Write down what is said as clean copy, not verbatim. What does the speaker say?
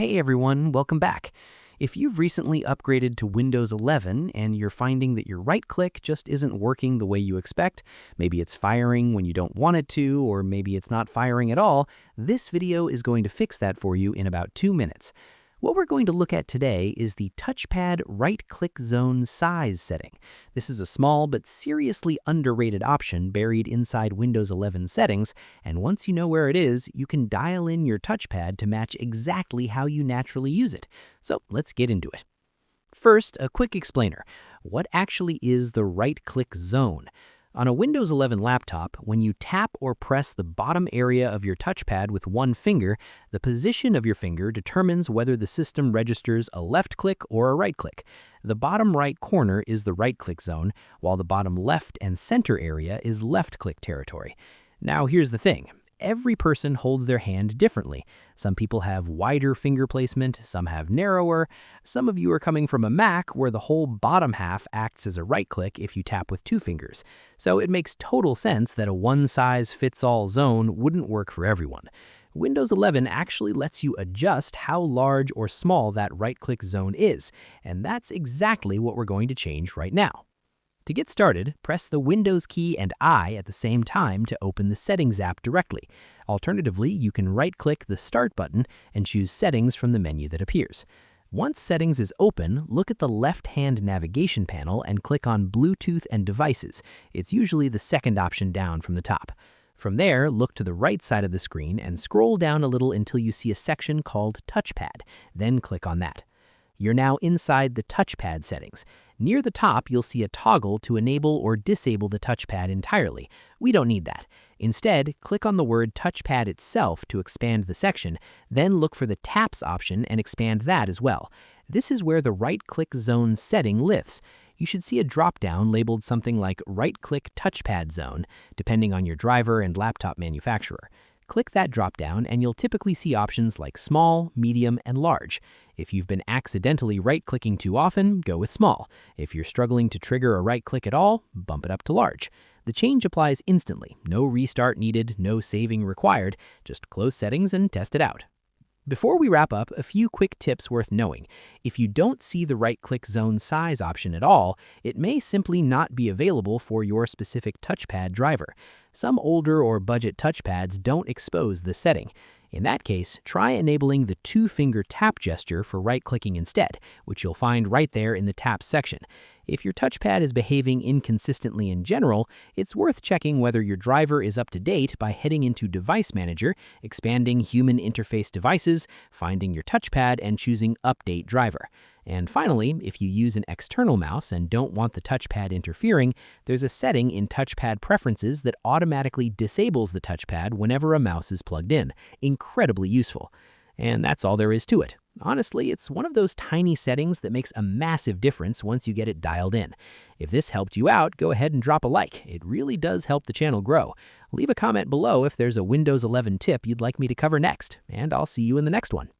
Hey everyone, welcome back. If you've recently upgraded to Windows 11 and you're finding that your right click just isn't working the way you expect, maybe it's firing when you don't want it to, or maybe it's not firing at all, this video is going to fix that for you in about 2 minutes. What we're going to look at today is the Touchpad right-click zone size setting. This is a small but seriously underrated option buried inside Windows 11 settings, and once you know where it is, you can dial in your touchpad to match exactly how you naturally use it. So let's get into it. First, a quick explainer. What actually is the right-click zone? On a Windows 11 laptop, when you tap or press the bottom area of your touchpad with one finger, the position of your finger determines whether the system registers a left click or a right click. The bottom right corner is the right click zone, while the bottom left and center area is left click territory. Now here's the thing. Every person holds their hand differently. Some people have wider finger placement, some have narrower. Some of you are coming from a Mac where the whole bottom half acts as a right click if you tap with two fingers. So it makes total sense that a one-size-fits-all zone wouldn't work for everyone. Windows 11 actually lets you adjust how large or small that right-click zone is, and that's exactly what we're going to change right now. To get started, press the Windows key and I at the same time to open the Settings app directly. Alternatively, you can right-click the Start button and choose Settings from the menu that appears. Once Settings is open, look at the left-hand navigation panel and click on Bluetooth and Devices. It's usually the second option down from the top. From there, look to the right side of the screen and scroll down a little until you see a section called Touchpad. Then click on that. You're now inside the touchpad settings. Near the top, you'll see a toggle to enable or disable the touchpad entirely. We don't need that. Instead, click on the word touchpad itself to expand the section, then look for the taps option and expand that as well. This is where the right-click zone setting lives. You should see a drop-down labeled something like right-click touchpad zone, depending on your driver and laptop manufacturer. Click that drop-down and you'll typically see options like small, medium, and large. If you've been accidentally right-clicking too often, go with small. If you're struggling to trigger a right-click at all, bump it up to large. The change applies instantly. No restart needed, no saving required. Just close settings and test it out. Before we wrap up, a few quick tips worth knowing. If you don't see the right-click zone size option at all, it may simply not be available for your specific touchpad driver. Some older or budget touchpads don't expose this setting. In that case, try enabling the two-finger tap gesture for right-clicking instead, which you'll find right there in the Tap section. If your touchpad is behaving inconsistently in general, it's worth checking whether your driver is up to date by heading into Device Manager, expanding Human Interface Devices, finding your touchpad, and choosing Update Driver. And finally, if you use an external mouse and don't want the touchpad interfering, there's a setting in Touchpad Preferences that automatically disables the touchpad whenever a mouse is plugged in. Incredibly useful. And that's all there is to it. Honestly, it's one of those tiny settings that makes a massive difference once you get it dialed in. If this helped you out, go ahead and drop a like. It really does help the channel grow. Leave a comment below if there's a Windows 11 tip you'd like me to cover next, and I'll see you in the next one.